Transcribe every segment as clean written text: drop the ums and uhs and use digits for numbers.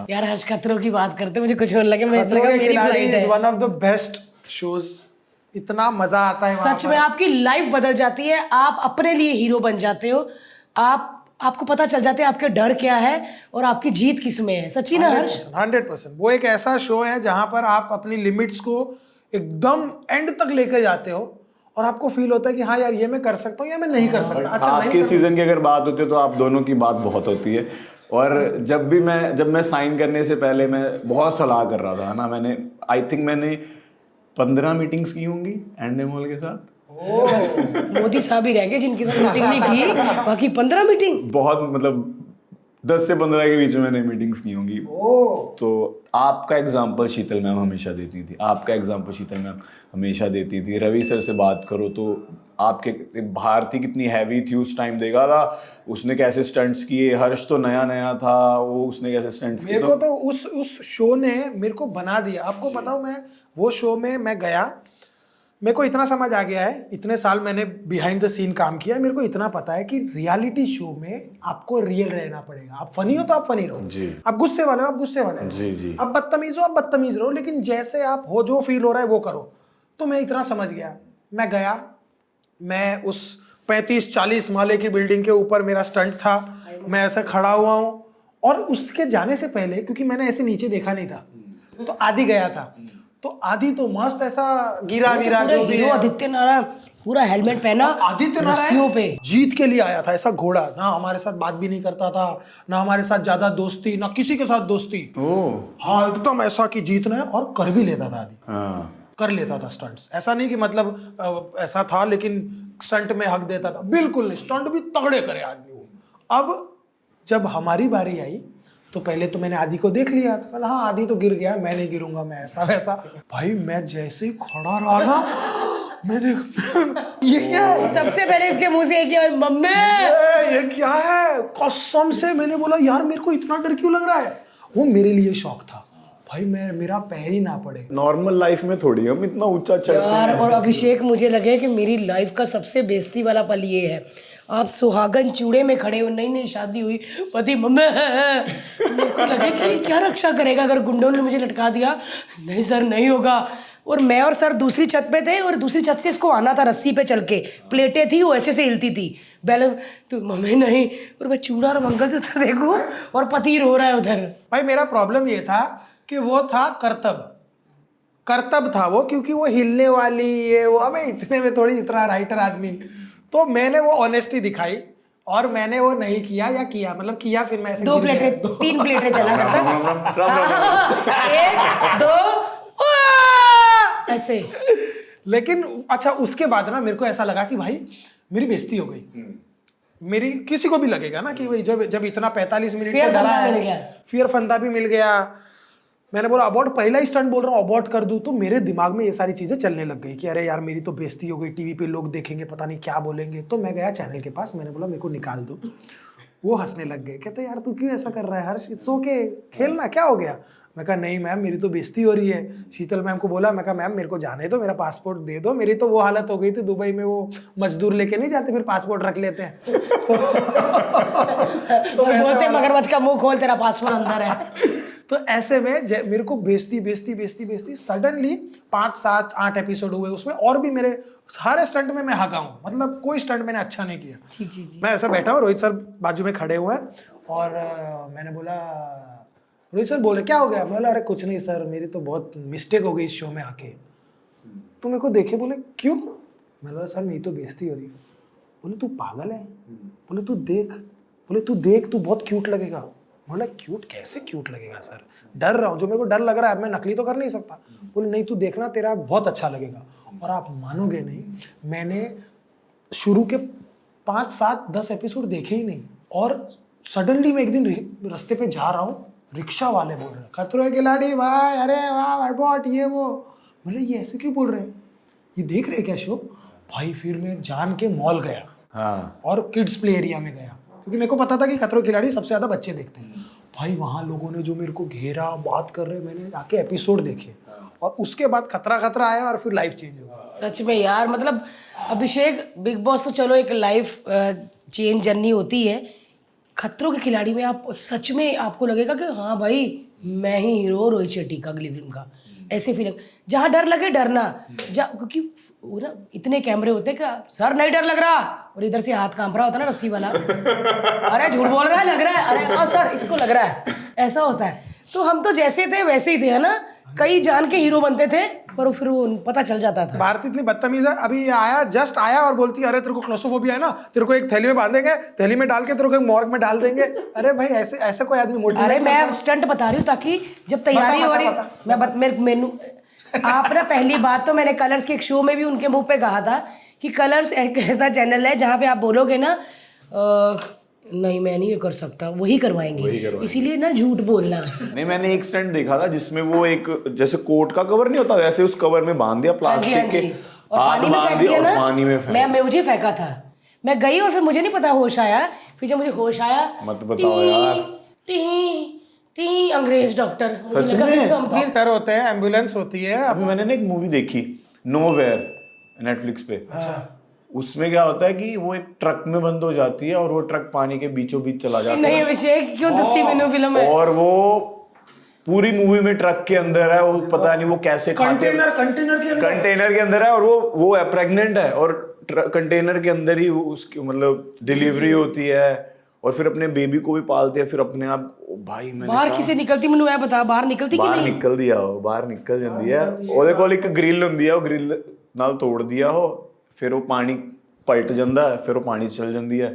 यार हर्ष खतरों की बात करते मुझे कुछ और लगे, मुझे लगा मेरी फ्लाइट है। One of the best shows, इतना मजा आता है सच में आपकी लाइफ बदल जाती है, आप अपने लिए हीरो बन जाते हो, आपको पता चल जाता है आपके डर क्या है और आपकी जीत किस में है। सच्ची ना हर्ष? 100%। वो एक ऐसा शो है जहां पर आप अपनी लिमिट्स को एकदम एंड तक लेके जाते हो और आपको फील होता है कि हाँ यार ये मैं कर सकता हूँ या मैं नहीं कर सकता। अच्छा आज नहीं के कर सीजन की अगर बात होती है तो आप दोनों की बात बहुत होती है। और जब मैं साइन करने से पहले मैं बहुत सलाह कर रहा था ना, मैंने 15 मीटिंग्स की होंगी एंडेमोल के साथ। बस मोदी साहब ही रह गए जिनके साथ मीटिंग नहीं की, बाकी 15 मीटिंग। बहुत मतलब 10 से 15 के बीच में मैंने मीटिंग्स की होंगी। तो आपका एग्जाम्पल शीतल मैम हमेशा देती थी, रवि सर से बात करो तो आपके भारती कितनी हैवी थी उस टाइम, देखा था उसने कैसे स्टंट्स किए। हर्ष तो नया नया था, वो उसने कैसे स्टंट्स किए। मेरे को तो उस शो ने मेरे को बना दिया। आपको बताऊं, मैं वो शो में मैं गया, मेरे को इतना समझ आ गया है, इतने साल मैंने बिहाइंड द सीन काम किया है, मेरे को इतना पता है कि रियलिटी शो में आपको रियल रहना पड़ेगा। आप फनी हो तो आप फनी रहो जी, आप गुस्से वाले हो आप गुस्से वाले जी जी, आप बदतमीज हो आप बदतमीज रहो, लेकिन जैसे आप हो, जो फील हो रहा है वो करो। तो मैं इतना समझ गया, मैं गया, मैं उस 35-40 माले की बिल्डिंग के ऊपर मेरा स्टंट था, मैं ऐसे खड़ा हुआ हूँ और उसके जाने से पहले, क्योंकि मैंने ऐसे नीचे देखा नहीं था, तो आदि गया था, तो आदि तो मस्त ऐसा गिरा विरा जो भी है। आदित्य नारायण पूरा हेलमेट पहना, आदित्य रस्सियों पे नारायण जीत के लिए आया था, ऐसा घोड़ा ना, हमारे साथ बात भी नहीं करता था, ना हमारे साथ ज्यादा दोस्ती, ना किसी के साथ दोस्ती। हाँ एकदम ऐसा कि जीतना है, और कर भी लेता था आदि। कर लेता था स्टंट्स, ऐसा नहीं कि मतलब ऐसा था लेकिन स्टंट में हक देता था, बिल्कुल नहीं, स्टंट भी तगड़े करे आदमी वो। अब जब हमारी बारी आई तो पहले तो मैंने आदि को देख लिया था, बोला हाँ आदि तो गिर गया, मैं नहीं गिरूंगा, मैं ऐसा वैसा। भाई मैं जैसे ही खड़ा रहा ना, मैंने ये क्या है? सबसे पहले इसके मुंह से किया मम्मी ये क्या है? कसम से मैंने बोला यार मेरे को इतना डर क्यों लग रहा है। वो मेरे लिए शौक था भाई, मेरा पैर ही ना पड़े। नॉर्मल लाइफ में थोड़ी हम इतना ऊंचा चढ़ते यार। हैं। और अभिषेक मुझे लगे कि मेरी लाइफ का सबसे बेइज्जती वाला पल ये है, आप सुहागन चूड़े में खड़े हो, नई नई शादी हुई, पति मम्मी मेरे को लगे कि क्या रक्षा करेगा अगर गुंडों ने मुझे लटका दिया। नहीं सर नहीं होगा। और मैं और सर दूसरी छत पे थे और दूसरी छत से इसको आना था रस्सी पे चल के, प्लेटें थी वो ऐसे से हिलती थी बैल, तो मम्मी नहीं, और मैं चूड़ा और मंगलसूत्र देखूं और पति रो रहा है उधर। भाई मेरा प्रॉब्लम ये था कि वो था करतब था वो, क्योंकि वो हिलने वाली ये वो, हमें इतने में थोड़ी इतना राइटर आदमी, तो मैंने वो ऑनेस्टी दिखाई और मैंने वो नहीं किया, या किया मतलब किया, फिर मैं ऐसे 2 प्लेटें 3 प्लेटें चला करता, 1 2 ऐसे। लेकिन अच्छा उसके बाद ना मेरे को ऐसा लगा कि भाई मेरी बेइज्जती हो गई। मेरी किसी को भी लगेगा ना कि भाई जब इतना 45 मिनट फियर फंदा मिल गया, फियर फंदा भी मिल गया। मैंने बोला अबॉर्ट, पहला ही स्टंट बोल रहा हूँ अबॉर्ट कर दूं, तो मेरे दिमाग में ये सारी चीजें चलने लग गई कि अरे यार मेरी तो बेइज्जती हो गई, टीवी पे लोग देखेंगे पता नहीं क्या बोलेंगे। तो मैं गया चैनल के पास, मैंने बोला मेरे को निकाल दो। वो हंसने लग गए, कहते यार तू क्यों ऐसा कर रहा है हर्ष, इट्स ओके खेलना, क्या हो गया। मैं कहा नहीं मैम मेरी तो बेइज्जती हो रही है। शीतल मैम को बोला, मैं कहा मैम मेरे को जाने दो, मेरा पासपोर्ट दे दो। मेरी तो वो हालत हो गई थी दुबई में, वो मजदूर लेके नहीं जाते फिर पासपोर्ट रख लेते हैं तो बोलते मगरमच्छ का मुंह खोल तेरा पासपोर्ट अंदर है। तो ऐसे में मेरे को बेइज्जती सडनली 5-7-8 एपिसोड हुए उसमें, और भी मेरे हर स्टंट में मैं हगा हूँ, मतलब कोई स्टंट मैंने अच्छा नहीं किया। जी। मैं ऐसा बैठा हूँ, रोहित सर बाजू में खड़े हुए हैं और मैंने बोला, रोहित सर बोले क्या हो गया। मैं बोला अरे कुछ नहीं सर, मेरी तो बहुत मिस्टेक हो गई इस शो में आके। तो मेरे को देखे, बोले क्यों। मैं बोला सर मेरी तो बेइज्जती हो रही है। बोले तू पागल है, बोले तू देख तू बहुत क्यूट लगेगा। बोला क्यूट कैसे क्यूट लगेगा सर, डर रहा हूँ, जो मेरे को डर लग रहा है मैं नकली तो कर नहीं सकता। बोले नहीं तू देखना तेरा बहुत अच्छा लगेगा। और आप मानोगे नहीं, मैंने शुरू के 5-7-10 एपिसोड देखे ही नहीं, और सडनली मैं एक दिन रास्ते पे जा रहा हूँ, रिक्शा वाले बोल रहे हैं खतरों के खिलाड़ी भाई, अरे वाह बॉट ये वो। बोले ये ऐसे क्यों बोल रहे हैं, ये देख रहे क्या शो। भाई फिर मैं जान के मॉल गया और किड्स प्ले एरिया में गया, क्योंकि मेरे को पता था कि खतरों के खिलाड़ी सबसे ज्यादा बच्चे देखते हैं। भाई वहाँ लोगों ने जो मेरे को घेरा, बात कर रहे, मैंने आके एपिसोड देखे, और उसके बाद खतरा आया और फिर लाइफ चेंज हो गया। सच में यार, मतलब अभिषेक बिग बॉस तो चलो एक लाइफ चेंज जर्नी होती है, खतरों के खिलाड़ी में आप सच में आपको लगेगा कि हाँ भाई मैं ही हीरो, रोहित शेट्टी का अगली फिल्म का, ऐसे फिल्म जहाँ डर लगे डरना, क्योंकि वो ना इतने कैमरे होते हैं क्या सर नहीं डर लग रहा, और इधर से हाथ कांप रहा होता ना रस्सी वाला, अरे झूठ बोल रहा है लग रहा है, अरे सर इसको लग रहा है, ऐसा होता है। तो हम तो जैसे थे वैसे ही थे, है ना, कई जान के हीरो बनते थे, पर फिर वो पता चल जाता था। भारती इतनी बदतमीज है, अभी ये आया, जस्ट आया और बोलती है अरे तेरे को क्लोस्ट्रोफोबिया है ना, तेरे को एक थैली में बांधेंगे, थैली में डाल के तेरे को एक मॉर्ग में डाल देंगे। अरे भाई ऐसे ऐसे कोई आदमी मोटिवेट, अरे मैं स्टंट बता रही हूँ ताकि जब तैयारी हो रही, मैं आप ना, पहली बात तो मैंने कलर्स के एक शो में भी उनके मुंह पे कहा था कि कलर्स एक ऐसा चैनल है जहाँ पे आप बोलोगे ना नहीं मैं नहीं ये कर सकता, वही करवाएंगे, इसीलिए ना झूठ बोलना। नहीं, मैंने एक स्टंट देखा था जिसमें वो एक जैसे कोट का कवर नहीं होता वैसे उस कवर में बांध दिया प्लास्टिक के, और पानी में फेंक दिया ना, पानी में मैं मुझे फेंका था, मैं गई और फिर मुझे नहीं पता होश आया, फिर जब मुझे होश आया मत बताओ यार, टी अंग्रेज डॉक्टर, सच में डॉक्टर होते हैं, एम्बुलेंस होती है। अभी मैंने ना एक मूवी देखी नोवेयर नेटफ्लिक्स पे, उसमें क्या होता है कि वो एक ट्रक में बंद हो जाती है और वो ट्रक पानी के बीचों बीच चला जाता है। नहीं अभिषेक क्यों दसी मैंने फिल्म है, और वो पूरी मूवी में ट्रक के अंदर है, वो पता नहीं वो कैसे कंटेनर के अंदर है, और वो है प्रेग्नेंट है, और कंटेनर के अंदर ही उसकी मतलब डिलीवरी होती है, और फिर अपने बेबी को भी पालते हैं, फिर अपने आप भाई मैंने बाहर किसे निकलती मैंने ये बता, बाहर निकलती कि नहीं? निकल दिया हो, बाहर निकल जाती है, ਉਹਦੇ ਕੋਲ ਇੱਕ ग्रिल ਹੁੰਦੀ ਹੈ, ਉਹ ग्रिल ਨਾਲ ਤੋੜ ਦਿਆ हो, फिर वो पानी पलट जाता है, फिर वो पानी चल जाती है,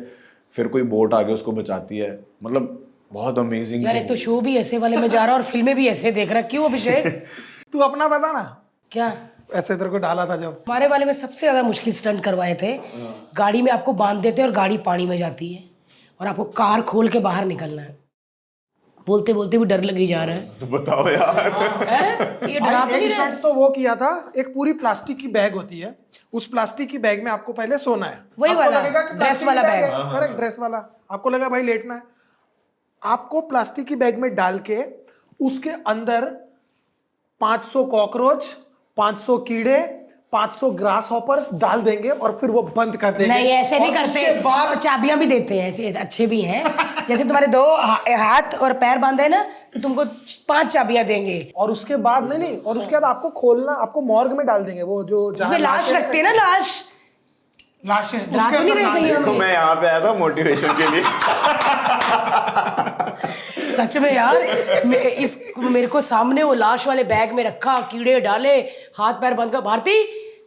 फिर कोई बोट आके उसको बचाती है, मतलब बहुत अमेजिंग। यार एक तो शो भी ऐसे वाले में जा रहा और फिल्में भी ऐसे देख रहा, क्यों अभिषेक? तू अपना बता ना, क्या ऐसे तेरे को डाला था जब? हमारे वाले में सबसे ज्यादा मुश्किल स्टंट करवाए थे, गाड़ी में आपको बांध देते हैं और गाड़ी पानी में जाती है और आपको कार खोल के बाहर निकलना है, बोलते बोलते भी डर लगी जा रहा है। तो बताओ यार ये डरा तो नहीं स्टंट तो वो किया था, एक पूरी प्लास्टिक की बैग होती है, उस प्लास्टिक की बैग में आपको पहले सोना है, वही वाला ड्रेस वाला बैग, करेक्ट, ड्रेस वाला, आपको लगा भाई लेटना है, आपको प्लास्टिक की बैग में डाल के उसके अंदर 500 कॉकरोच, 500 कीड़े, 500 ग्रास हॉपर्स डाल देंगे और फिर वो बंद कर देंगे। नहीं ऐसे नहीं करते, उसके बाद चाबियां भी देते हैं, ऐसे अच्छे भी हैं, जैसे तुम्हारे 2 हाथ और पैर बांधे हैं ना तो तुमको 5 चाबियां देंगे, और उसके बाद नहीं, और उसके बाद आपको खोलना, आपको मॉर्ग में डाल देंगे, वो जो जिसमें लाश रखते हैं ना, लाशें रात तो नहीं रह गई देखो हमें। मैं यहाँ पे आया था मोटिवेशन के लिए सच में यार, मेरे को सामने वो लाश वाले बैग में रखा, कीड़े डाले, हाथ पैर बंद कर, भारती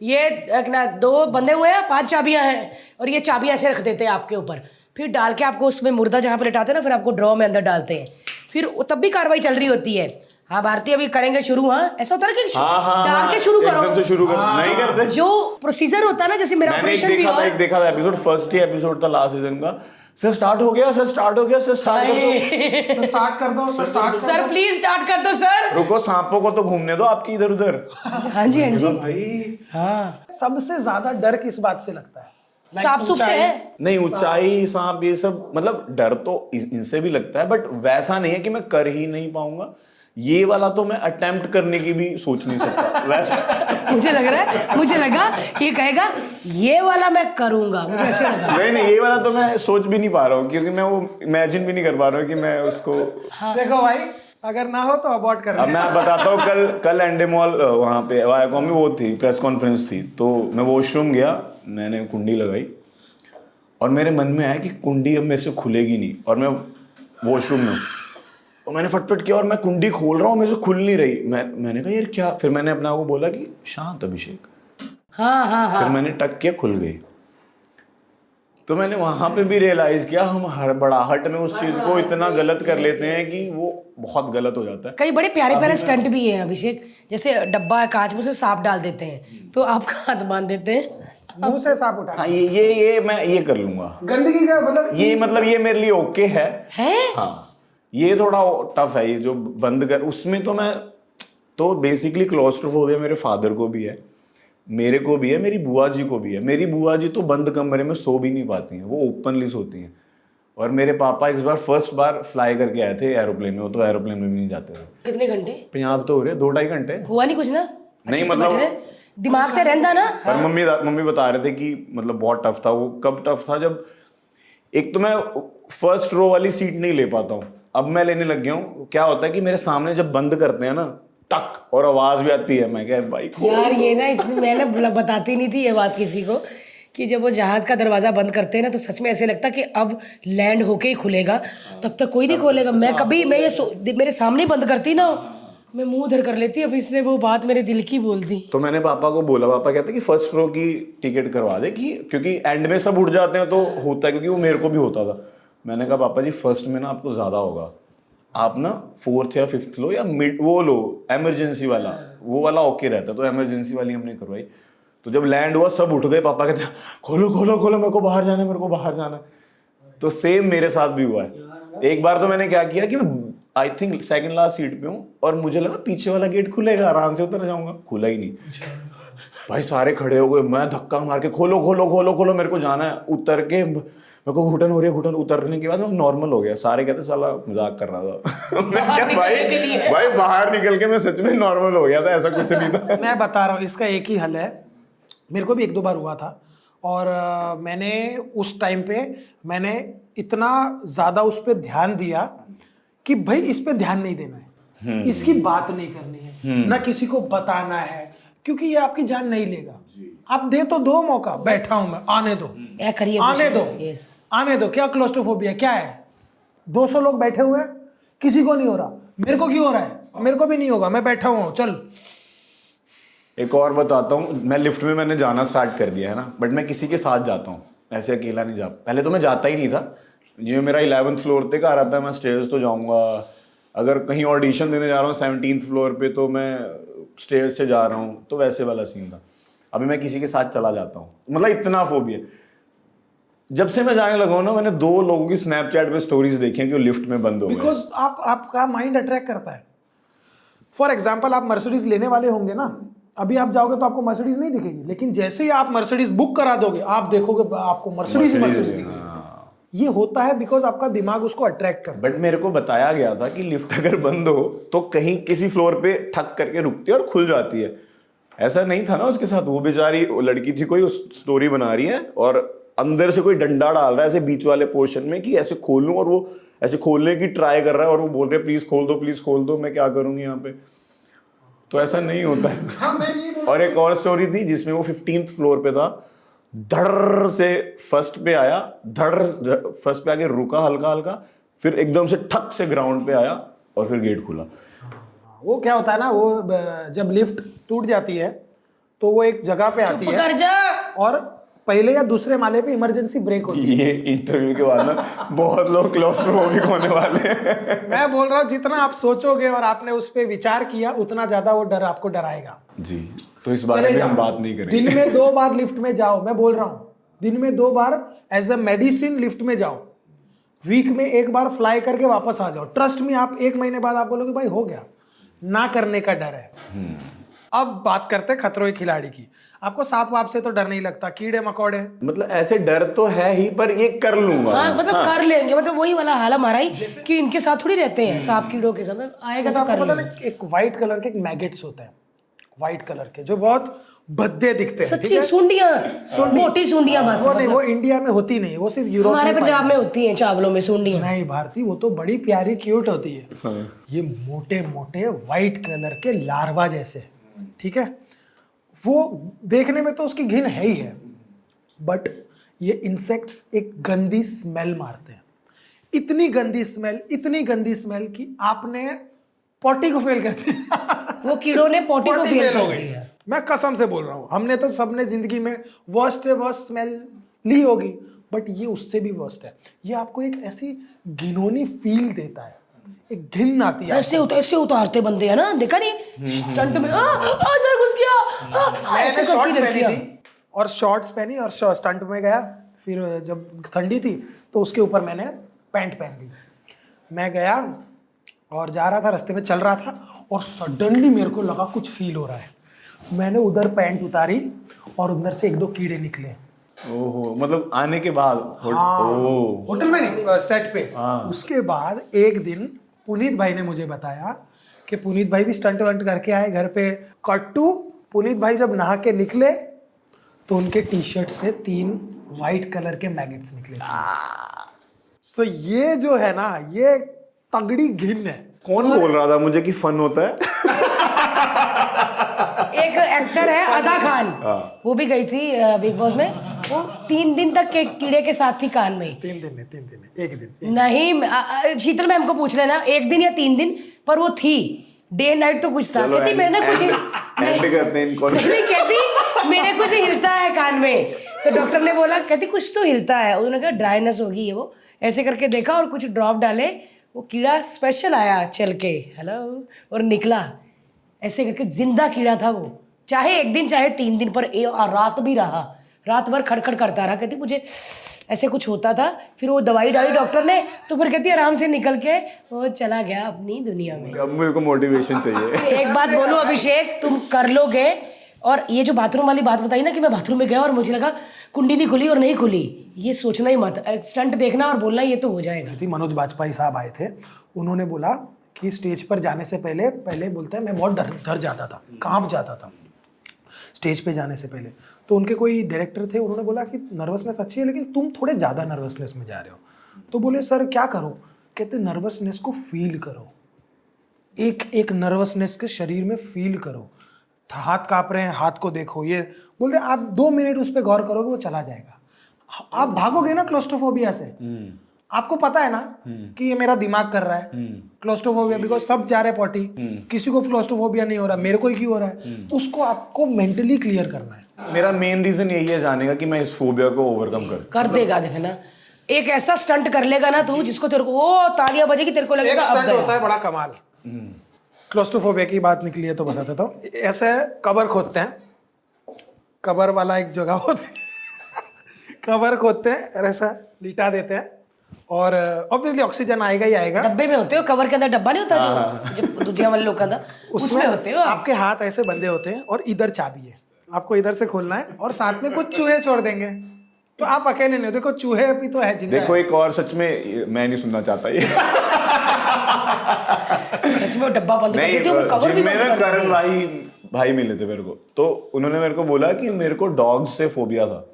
ये एक ना 2 बंधे हुए हैं, 5 चाबियां हैं, और ये चाबियां ऐसे रख देते हैं आपके ऊपर, फिर डाल के आपको उसमें मुर्दा जहाँ पे लेटाते हैं ना, फिर आपको ड्रॉ में अंदर डालते हैं, फिर तब भी कार्रवाई चल रही होती है। हाँ भारती अभी करेंगे शुरू, हाँ ऐसा होता है कि डाल के शुरू करो, एकदम से शुरू करो, नहीं करते जो प्रोसीजर होता है ना, जैसे मेरा ऑपरेशन भी हुआ, एक देखा था एपिसोड, फर्स्ट ही एपिसोड था लास्ट सीजन का, सर स्टार्ट हो गया, सर स्टार्ट हो गया, सर स्टार्ट कर दो, स्टार्ट कर दो, स्टार्ट सर प्लीज स्टार्ट कर दो सर, रुको सांपों को तो घूमने दो आपकी इधर उधर। हाँ जी हाँ जी भाई। हाँ, सबसे ज्यादा डर किस बात से लगता है? सांप सुप से है? नहीं ऊंचाई, सांप, ये सब मतलब डर तो इनसे भी लगता है, बट वैसा नहीं है कि मैं कर ही नहीं पाऊंगा, ये वाला तो मैं अटेम्प्ट करने की भी सोच नहीं सकता वैसा मुझे लगा ये कहेगा ये वाला मैं करूंगा, मुझे ऐसे लगा। नहीं ये वाला तो मैं सोच भी नहीं पा रहा हूँ, क्योंकि मैं वो इमेजिन भी नहीं कर पा रहा हूँ कि मैं उसको देखो भाई, अगर ना हो तो अबॉर्ट कर अब मैं बताता हूँ, कल एंडेमॉल वहाँ पे वायाकॉम में वो थी प्रेस कॉन्फ्रेंस थी, तो मैं वॉशरूम गया, मैंने कुंडी लगाई और मेरे मन में आया कि कुंडी अब मेरे से खुलेगी नहीं, और मैं वॉशरूम में, और मैंने फटफट किया और मैं कुंडी खोल रहा हूँ, मेरे से खुल नहीं रही, मैंने कहा यार क्या, फिर मैंने अपने आप को बोला कि शांत अभिषेक, हाँ फिर मैंने टक किया, खुल गई। तो मैंने वहां पे भी रियलाइज किया हम हड़बड़ाहट में उस चीज को इतना गलत कर लेते हैं कि वो बहुत गलत हो जाता है। कई बड़े प्यारे प्यारे स्टंट भी हैं अभिषेक, जैसे डब्बा कांच में उसमें सांप डाल देते हैं तो आपका हाथ बांध देते हैं, मुंह से सांप उठा, हाँ ये मैं ये कर लूंगा, गंदगी का मतलब ये मेरे लिए ओके है? हाँ ये थोड़ा टफ है, ये जो बंद कर उसमें तो मैं तो बेसिकली क्लॉस्ट्रोफोबिया मेरे फादर को भी है, मेरे को भी है, मेरी बुआ जी को भी है। मेरी बुआ जी तो बंद कमरे में सो भी नहीं पाती हैं, वो ओपनली सोती हैं। और मेरे पापा फर्स्ट बार फ्लाई करके आए थे एरोप्लेन में, वो तो एरोप्लेन में भी नहीं जाते थे। कितने घंटे? पंजाब तो हो रहे 2-2.5 घंटे। हुआ नहीं कुछ ना? नहीं मतलब दिमाग तो रहता ना। पर मम्मी बता रहे थे कि मतलब बहुत टफ था वो। कब टफ था? जब एक तो मैं फर्स्ट रो वाली सीट नहीं ले पाता हूँ, अब मैं लेने लग गया हूँ। क्या होता है कि मेरे सामने जब बंद करते हैं ना टक और आवाज भी आती है, मैं क्या भाई यार ये ना इसमें मैंने बताती नहीं थी ये बात किसी को कि जब वो जहाज का दरवाजा बंद करते हैं ना तो सच में ऐसे लगता कि अब लैंड होके ही खुलेगा, तब तक कोई नहीं खोलेगा। मैं कभी मैं ये मेरे सामने बंद करती ना, मैं मुंह उधर कर लेती। अब इसने वो बात मेरे दिल की बोल दी। तो मैंने पापा को बोला, पापा कहते कि फर्स्ट रो की टिकट करवा दे, कि क्योंकि एंड में सब उठ जाते हैं तो होता है, क्योंकि वो मेरे को भी होता था। मैंने कहा पापा जी फर्स्ट में ना आपको ज़्यादा होगा, आप ना 4th या 5th लो या मिड वो लो, इमरजेंसी वाला, वो वाला ओके रहता है। तो इमरजेंसी वाली हमने करवाई। तो जब लैंड हुआ सब उठ गए, पापा कहते खोलो खोलो खोलो, मेरे को बाहर जाना है, मेरे को बाहर जाना है। तो सेम मेरे साथ भी हुआ है। एक बार तो मैंने क्या किया कि मैं I think second last seat पे हूँ और मुझे लगा पीछे वाला गेट खुलेगा, आराम से उतर जाऊंगा, खुला ही नहीं। भाई सारे खड़े हो गए, मैं धक्का मार के खोलो खोलो खोलो खोलो, मेरे को जाना है। उतर के मेरे को घुटन हो रही है, घुटन उतरने के बाद मैं नॉर्मल हो गया। सारे कहते साला मजाक कर रहा था। मैं क्या भाई बाहर निकल के मैं सच में नॉर्मल हो गया था, ऐसा कुछ नहीं था। मैं बता रहा हूँ इसका एक ही हल है। मेरे को भी 1-2 बार हुआ था और मैंने उस टाइम पे मैंने इतना ज़्यादा उस पर ध्यान दिया कि भाई इस पे ध्यान नहीं देना है, इसकी बात नहीं करनी है, ना किसी को बताना है, क्योंकि ये आपकी जान नहीं लेगा। आप दे तो दो मौका, बैठा हूं मैं, आने दो, आने दो, आने दो। क्या क्लोस्ट्रोफोबिया क्या है? 200 लोग बैठे हुए हैं, किसी को नहीं हो रहा, मेरे को क्यों हो रहा है? मेरे को भी नहीं होगा, मैं बैठा हुआ हूँ, चल। एक और बताता हूँ, मैं लिफ्ट में मैंने जाना स्टार्ट कर दिया है ना, बट मैं किसी के साथ जाता हूँ, ऐसे अकेला नहीं जा। पहले तो मैं जाता ही नहीं था। जो मेरा 11th फ्लोर पे घर आता है, मैं स्टेयर्स तो जाऊँगा। अगर कहीं ऑडिशन देने जा रहा हूँ 17th फ्लोर पे तो मैं स्टेयर्स से जा रहा हूँ, तो वैसे वाला सीन था। अभी मैं किसी के साथ चला जाता हूँ, मतलब इतना फोबिया। जब से मैं जाने लगा हूँ ना, मैंने 2 लोगों की स्नैपचैट पे स्टोरीज देखी हैं कि वो लिफ्ट में बंद हो गए। बिकॉज आपका माइंड अट्रैक्ट करता है। फॉर एग्जाम्पल आप मर्सिडीज लेने वाले होंगे ना, अभी आप जाओगे तो आपको मर्सिडीज नहीं दिखेगी, लेकिन जैसे ही आप मर्सिडीज बुक करा दोगे आप देखोगे आपको मर्सिडीज दिखेगी। ये होता है बिकॉज आपका दिमाग उसको अट्रैक्ट करता है। बट मेरे को बताया गया था कि लिफ्ट अगर बंद हो तो कहीं किसी फ्लोर पे ठक करके रुकती है और खुल जाती है। ऐसा नहीं था ना उसके साथ। वो बेचारी लड़की थी कोई, उस स्टोरी बना रही है और अंदर से कोई डंडा डाल रहा है ऐसे बीच वाले पोर्शन में कि ऐसे खोलूं, और वो ऐसे खोलने की ट्राई कर रहा है और वो बोल रहे प्लीज खोल दो, प्लीज खोल दो। मैं क्या करूंगी यहाँ पे? तो ऐसा नहीं होता है। हाँ, मैं ये और एक और स्टोरी थी जिसमें वो 15th फ्लोर पे था, धड़ से फर्स्ट पे आया, धड़ फर्स्ट पे आके रुका हल्का हल्का, फिर एकदम से ठक से ग्राउंड पे आया और फिर गेट खुला। वो क्या होता है ना, वो जब लिफ्ट टूट जाती है तो वो एक जगह पे आती है कर जा। और पहले या दूसरे माले पे इमरजेंसी ब्रेक होती है। ये इंटरव्यू के बाद ना बहुत लोग क्लॉस्ट्रोफोबिक होने वाले हैं। मैं बोल रहा हूँ जितना आप सोचोगे और आपने उस पर विचार किया उतना ज्यादा वो डर आपको डराएगा। जी, तो इस बारे में हम बात नहीं करेंगे। दिन में 2 बार लिफ्ट में जाओ, मैं बोल रहा हूँ दिन में 2 बार एज अ मेडिसिन लिफ्ट में जाओ। वीक में 1 बार फ्लाई करके वापस आ जाओ। ट्रस्ट में आप 1 महीने बाद आप बोलोगे भाई हो गया। ना करने का डर है। अब बात करते हैं खतरों के खिलाड़ी की। आपको सांप वाप से तो डर नहीं लगता, कीड़े मकोड़े? मतलब ऐसे डर तो है ही, पर ये कर लूंगा। हाँ मतलब कर लेंगे, मतलब वही वाला हाल हमारा ही कि इनके साथ थोड़ी रहते हैं सांप कीड़ों के साथ, आएगा तो कर पता लेंगे। ना, एक व्हाइट कलर के मैगेट्स होते हैं, व्हाइट कलर के, जो बहुत भद्दे दिखते हैं। सच्ची सुंडियां, मोटी सुंडियां बस। वो नहीं, वो इंडिया में होती नहीं, वो सिर्फ यूरोप हमारे में पंजाब में होती हैं चावलों में सुंडियां। नहीं भारती, वो तो बड़ी प्यारी क्यूट होती है। ये मोटे मोटे व्हाइट कलर के लार्वा जैसे, ठीक है। वो देखने में तो उसकी घिन है ही है, बट ये इंसेक्ट्स एक गंदी स्मेल मारते हैं। इतनी गंदी स्मेल कि आपने पॉटी को फेल कर दिया। वो कीड़ों ने पोटी को पॉटी फेल फेल हो कर गई। दिया। मैं कसम से बोल रहा हूँ, हमने तो सबने जिंदगी में वर्स्ट से वर्स्ट स्मेल ली होगी, बट ये उससे भी वर्स्ट है। ये आपको एक ऐसी घिनौनी फील देता है, एक घिन आती है। ऐसे उतारते बंदे हैं ना, देखा नहीं स्टंट में, सर घुस गया। मैंने शॉर्ट्स पहनी थी और शॉर्ट्स पहनी और स्टंट में गया। फिर जब ठंडी थी तो उसके ऊपर मैंने पैंट पहन ली। मैं गया और जा रहा था, रास्ते में चल रहा था और सडनली मेरे को लगा कुछ फील हो रहा है। मैंने उधर पैंट उतारी और उधर से 1-2 कीड़े निकले। ओहो, मतलब आने के बाद होटल में नहीं, सेट पे। उसके बाद एक दिन पुनीत भाई ने मुझे बताया कि पुनीत भाई भी स्टंट वंट करके आए घर पे। कट टू पुनीत भाई जब नहा के निकले तो उनके टी शर्ट से 3 व्हाइट कलर के मैगेट्स निकले। सो ये जो है ना, ये तगड़ी घिन है। कौन बोल रहा था मुझे कि फन होता है? एक एक्टर है अदा खान, वो भी गई थी बिग बॉस में। वो 3 दिन तक के कीड़े के साथ थी कान में। 3 दिन नहीं, 1 दिन। नहीं, शीतल मैम को पूछ लेना, 1 दिन या 3 दिन, पर वो थी। डे नाइट तो कुछ था। कहती मैंने कुछ नहीं, कहती मेरे कुछ हिलता है कान में। तो डॉक्टर ने बोला, कहती कुछ तो हिलता है। उन्होंने कहा ड्राइनेस होगी है। वो ऐसे करके देखा और कुछ ड्रॉप डाले, वो कीड़ा स्पेशल आया चल के, हेलो, और निकला ऐसे करके। जिंदा कीड़ा था वो, चाहे 1 दिन चाहे 3 दिन, पर रात भी रहा, रात भर खड़खड़ करता रहा। कहती मुझे ऐसे कुछ होता था। फिर वो दवाई डाली डॉक्टर ने, तो फिर कहती आराम से निकल के वो चला गया अपनी दुनिया में। अब मेरे को मोटिवेशन चाहिए। एक बात बोलूं अभिषेक, तुम कर लोगे। और ये जो बाथरूम वाली बात बताई ना कि मैं बाथरूम में गया और मुझे लगा कुंडी नहीं खुली और नहीं खुली, ये सोचना ही मत, स्टंट देखना और बोलना ये तो हो जाएगा। मनोज बाजपेयी साहब आए थे, उन्होंने बोला कि स्टेज पर जाने से पहले बोलते हैं मैं बहुत डर जाता था, कांप जाता था स्टेज पे जाने से पहले। तो उनके कोई डायरेक्टर थे, उन्होंने बोला कि नर्वसनेस अच्छी है लेकिन तुम थोड़े ज़्यादा नर्वसनेस में जा रहे हो। तो बोले सर क्या करो? कहते नर्वसनेस को फील करो, एक नर्वसनेस के शरीर में फील करो। हाथ काँप रहे हैं, हाथ को देखो। ये बोलते आप 2 मिनट उस पर गौर करोगे, वो चला जाएगा। आप भागोगे ना क्लोस्ट्रोफोबिया से, आपको पता है ना कि ये मेरा दिमाग कर रहा है क्लोस्ट्रोफोबिया, बिकॉज सब जा रहे पॉटी, किसी को क्लोस्ट्रोफोबिया नहीं हो रहा, मेरे को ही क्यों हो रहा है? उसको आपको मेंटली क्लियर करना है। मेरा मेन रीजन यही है जाने का कि मैं इस फोबिया को ओवरकम कर देगा। देखना एक ऐसा स्टंट कर लेगा ना तू, जिसको तेरे को वो तालियां बजेगी, तेरे को लगेगा एक अब स्टंट गया। होता है बड़ा कमाल। क्लोस्ट्रोफोबिया की बात निकली है तो बता देता हूँ। ऐसे कबर खोदते हैं, कबर वाला एक जगह होती है, कबर खोदते हैं और ऐसा लिटा देते हैं और ऑब्वियसली ऑक्सीजन आएगा ही आएगा। डब्बे में होते हो, कवर के अंदर डब्बा नहीं होता जो दूसरे वाले लोग का था, उसमें होते हो। आपके हाथ ऐसे बंधे होते हैं और इधर चाबी है, आपको इधर से खोलना है और साथ में कुछ चूहे छोड़ देंगे, तो आप अकेले नहीं हो। देखो चूहे भी तो है जिंदा। देखो एक और सच में मैं नहीं सुनना चाहता ये। सच में वो डब्बा बंद कर देते हो, वो कवर भी बंद कर देते करण हैं। भाई मिले थे मेरे को, तो उन्होंने मेरे को बोला कि मेरे को डॉग्स से फोबिया था,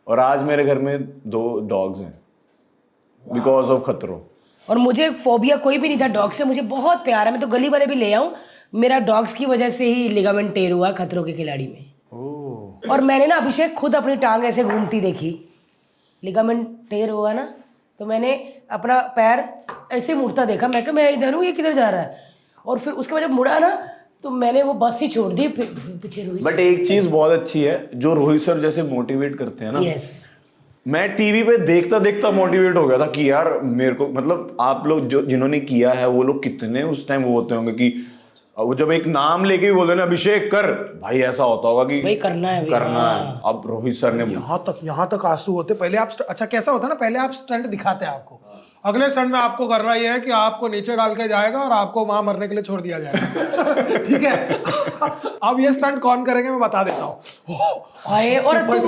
और आज मेरे घर में 2 डॉग्स हैं बिकॉज ऑफ खतरों। और मुझे फोबिया कोई भी नहीं था डॉग से, मुझे बहुत प्यार है। मैं तो गली वाले भी ले आऊं, मेरा डॉग्स की वजह से ही लिगामेंट टेयर हुआ खतरों के खिलाड़ी में। और मैंने ना अभिषेक खुद अपनी टांग ऐसे घूमती देखी, लिगामेंट टेयर हुआ ना, तो मैंने अपना पैर ऐसे मुड़ता देखा। मैं कहा मैं इधर हूँ, ये किधर जा रहा है? और फिर उसके बाद जब मुड़ा ना, तो मैंने वो बस ही छोड़ दी, फिर पीछे रोहित। बट एक चीज बहुत अच्छी है, जो रोहित सर जैसे मोटिवेट करते हैं ना। यस, मैं टीवी पे देखता देखता मोटिवेट हो गया था कि यार मेरे को, मतलब आप लोग जो जिन्होंने किया है वो लोग कितने उस टाइम वो होते होंगे कि वो जब एक नाम लेके भी बोलते ना अभिषेक कर, भाई ऐसा होता होगा कि भाई करना है, करना है। अब रोहित सर ने यहाँ तक आंसू होते। पहले आप अच्छा कैसा होता है ना, पहले आप स्टंट दिखाते हैं आपको, अगले स्टंट में आपको करना ये है कि आपको नीचे डाल के जाएगा और आपको वहां मरने के लिए छोड़ दिया जाएगा। ठीक है, अब ये स्टंट कौन करेंगे मैं बता देता हूँ। हाय, और तू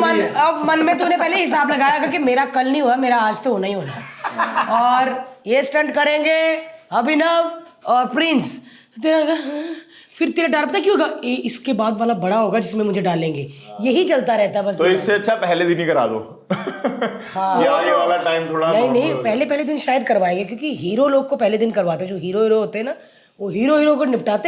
मन में तूने पहले हिसाब लगाया कि मेरा कल नहीं हुआ, मेरा आज तो होना ही होना। और ये स्टंट करेंगे अभिनव और प्रिंस, फिर तेरा डर पता क्यों होगा? इसके बाद वाला बड़ा होगा जिसमें मुझे डालेंगे, यही चलता रहता है बस। तो इससे अच्छा पहले दिन ही करा दो। हाँ, या ये वाला टाइम थोड़ा नहीं पहले दिन शायद करवाएंगे, क्योंकि हीरो लोग को पहले दिन करवाते हैं। जो हीरो होते हैं ना, वो हीरो को निपटाते